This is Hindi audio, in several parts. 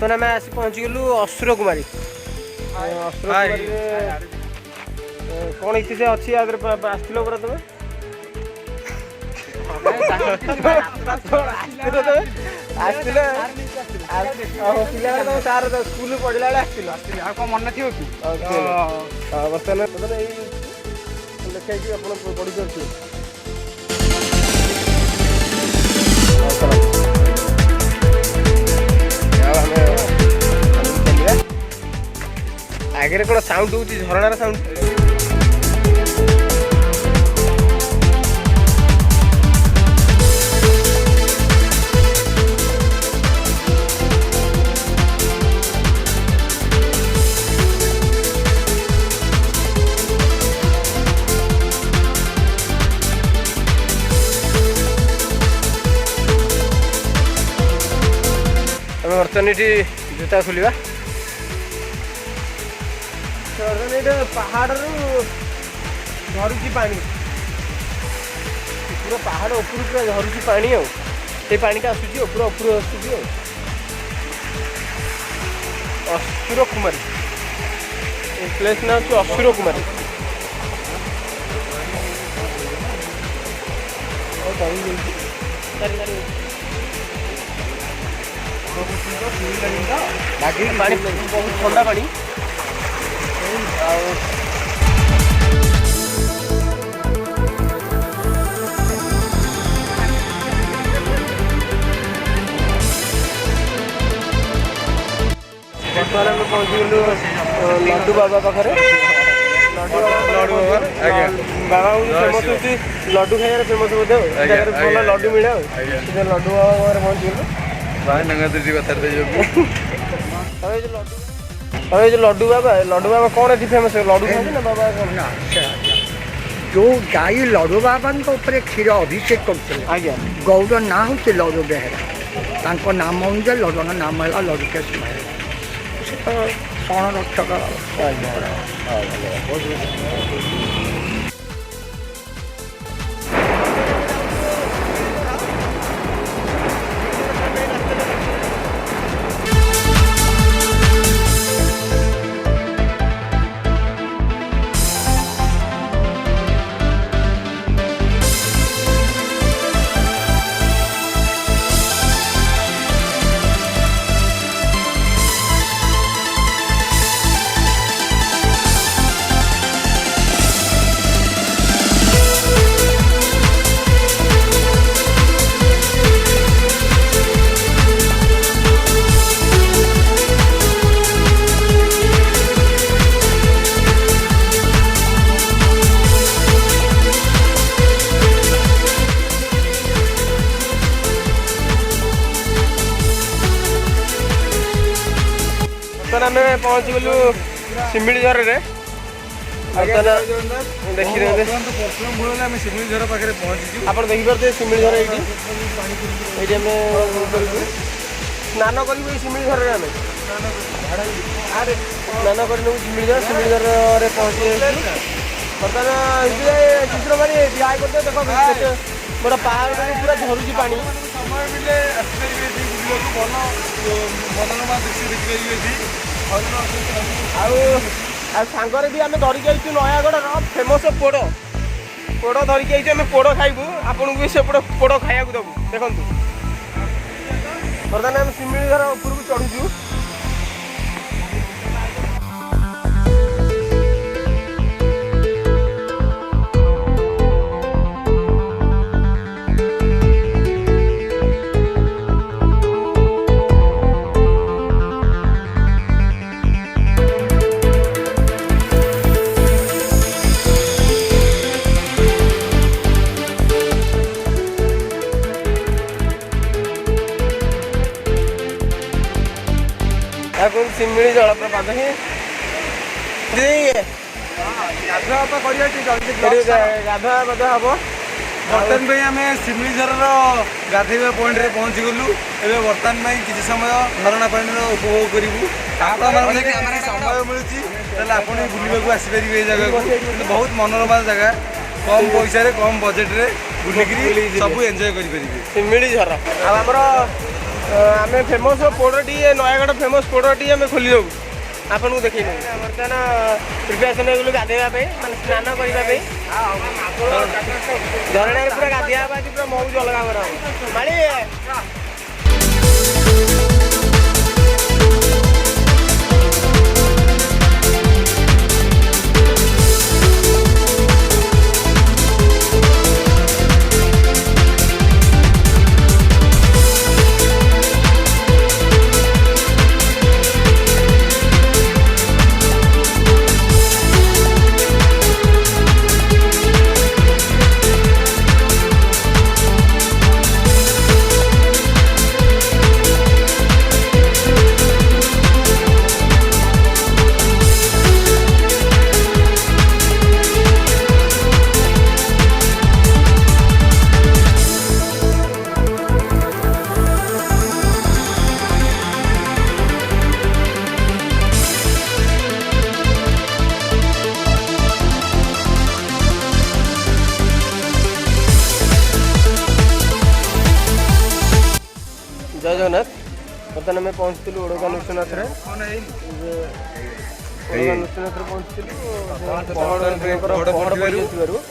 बर्तमान आम आसी पहुँची गलु असुरकुमारी कौन इतिहास अच्छी आसलो पूरा तुम स्कूल पढ़ला मन थी बर्तमान देखा पढ़ी पार्टी आगे कौन साउंड हो झरणार साउंड बर्तमान ये जूता खोलिया पहाड़ झरुची पानी पूरा पहाड़ ऊपर पूरा झरुची पानी से पानी का आसूची पूरा ऊपर आसूची असुरकुमारी प्लेस ना हूँ असुरकुमारी पानी बहुत ठंडा पानी बर्तमान आम पहुँची गलु लड्डू बाबा पाखे लड्डू बाबा फेमस हो लड्डू खाइबार फेमस बोधे भल लड्डू मिले लड्डू बाबा पहुँची गलु जो लड्डू बाबा कौन है फेमस लड्डू खाते ना बाबा जो गाई लड्डू बाबा क्षीर अभिषेक करते गौर ना हूँ लड्डू बेहरा नाम अनुसार लड्डू नाम है लड्डू केश क्षण रक्षक आम पहुँची गलु सिमिलीझर देखिए सिमिलीझर पाखे पहुँची आप देखिपे सिमिलीझर ये स्नान कर सिमिलीझर आम स्नान कर सिमिलीझर पहुँची बर्तमान चित्रमारी बिहार करते देख बड़ा पहाड़ पूरा झरुची पानी समय मिले मनोरमा दृश्य देखिए सांगरे भी आम धरिक आई नयागढ़ फेमस पोड़ धरिक आई पोड़ खाइबू आपन को से पोड़ खाया देवु देखु बर्तमान आम सिमिलीझर उपरକୁ चढ़ुचु सिमिली जलप्रपात ही गाधुआ बधा हम बर्तमान भाई आम सिमिलीझर गाधेवा पॉइंट रे पहुँची गलु एवं बर्तमान किसी समय झरणा पानी उपभोग करूँ समय मिलूँ आप बुलवाक आसपारे ये जगह बहुत मनोरमा जगह कम पैसा कम बजेट रे बुलिक सब एंजॉय करें सिमिलीझर आमर आम फेमस पोड़टी नयागढ़ फेमस पोड़टी आम खोली देव आपन को देखी बर्तमान प्रिपेरेसन हो गाधेवाई माने स्नान करने झरना पूरा गाधिया पूरा मौज अलग करा माड़ी जय जगन्नाथ बर्तमान आम पहुँचल ओडका नृसिंहनाथ पहुँचलु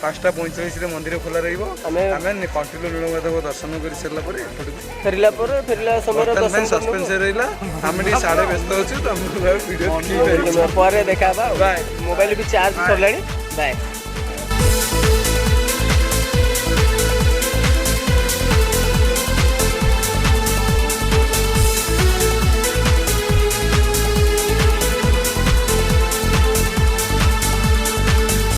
5:45 मंदिर खोला रही कंटिन्यू लुणगाधव दर्शन कर सारा फेरला समय सस्पेंस रहा आम साढ़े व्यस्त अच्छे तो देखा मोबाइल भी चार्ज सरला बाय।